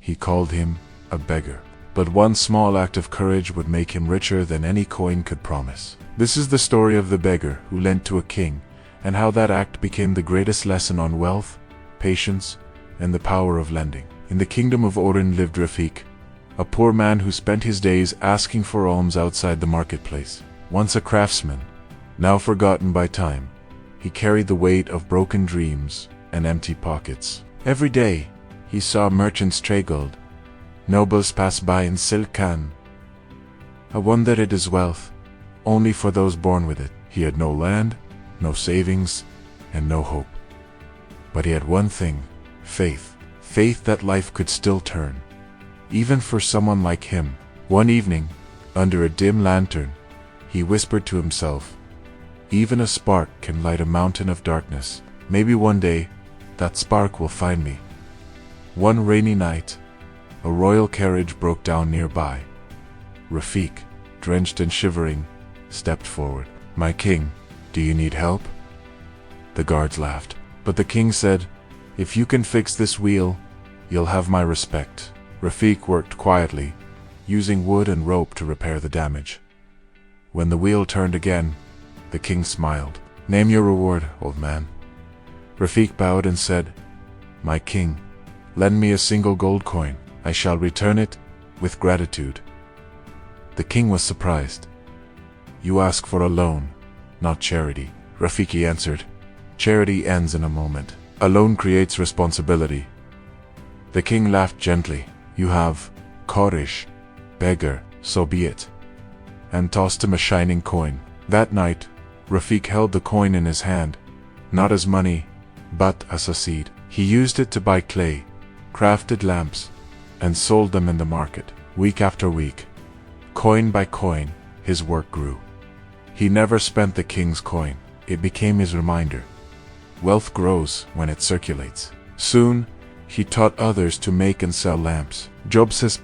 He called him a beggar. But one small act of courage would make him richer than any coin could promise. This is the story of the beggar who lent to a king, and how that act became the greatest lesson on wealth, patience, and the power of lending. In the kingdom of Oren lived Rafik, a poor man who spent his days asking for alms outside the marketplace. Once a craftsman, now forgotten by time, he carried the weight of broken dreams and empty pockets. Every day, he saw merchants straggled, nobles pass by in silk-can. I wondered his wealth, only for those born with it. He had no land, no savings, and no hope. But he had one thing, faith. Faith that life could still turn, even for someone like him. One evening, under a dim lantern, he whispered to himself, "Even a spark can light a mountain of darkness. Maybe one day, that spark will find me." One rainy night, a royal carriage broke down nearby. Rafik, drenched and shivering, stepped forward. "My king, do you need help?" The guards laughed, but the king said, "If you can fix this wheel, you'll have my respect." Rafik worked quietly, using wood and rope to repair the damage. When the wheel turned again, the king smiled. "Name your reward, old man." Rafik bowed and said, "My king, lend me a single gold coin. I shall return it with gratitude." The king was surprised. "You ask for a loan, not charity." Rafiki answered, "Charity ends in a moment. A loan creates responsibility." The king laughed gently. "You have courage, beggar, so be it," and tossed him a shining coin. That night, Rafik held the coin in his hand, not as money, but as a seed. He used it to buy clay, crafted lamps, and sold them in the market. Week after week, coin by coin, his work grew. He never spent the king's coin. It became his reminder. Wealth grows when it circulates. Soon, he taught others to make and sell lamps. Job says,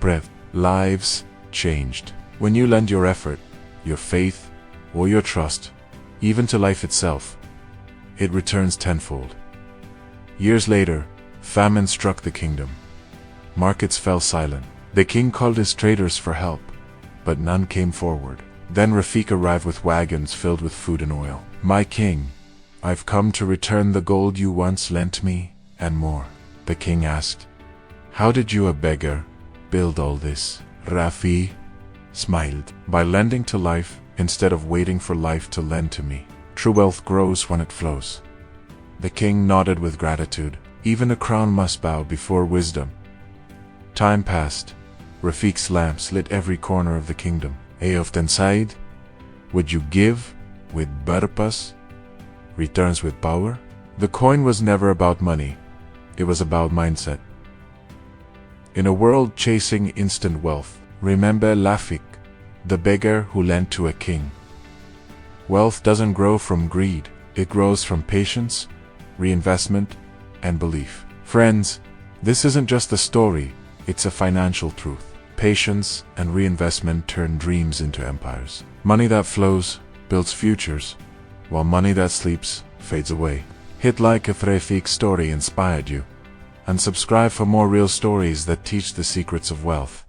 lives changed. When you lend your effort, your faith, or your trust, even to life itself, it returns tenfold. Years later, famine struck the kingdom. Markets fell silent. The king called his traders for help, but none came forward. Then Rafik arrived with wagons filled with food and oil. "My king, I've come to return the gold you once lent me, and more." The king asked, "How did you, a beggar, build all this?" Rafik smiled. "By lending to life instead of waiting for life to lend to me. True wealth grows when it flows." The king nodded with gratitude. Even a crown must bow before wisdom. Time passed. Rafik's lamps lit every corner of the kingdom. Often said, "Would you give with purpose, returns with power?" The coin was never about money. It was about mindset. In a world chasing instant wealth, remember Rafik, the beggar who lent to a king. Wealth doesn't grow from greed. It grows from patience, reinvestment, and belief. Friends, this isn't just a story, it's a financial truth. Patience and reinvestment turn dreams into empires. Money that flows builds futures, while money that sleeps fades away. Hit like if Rafik's story inspired you, and subscribe for more real stories that teach the secrets of wealth.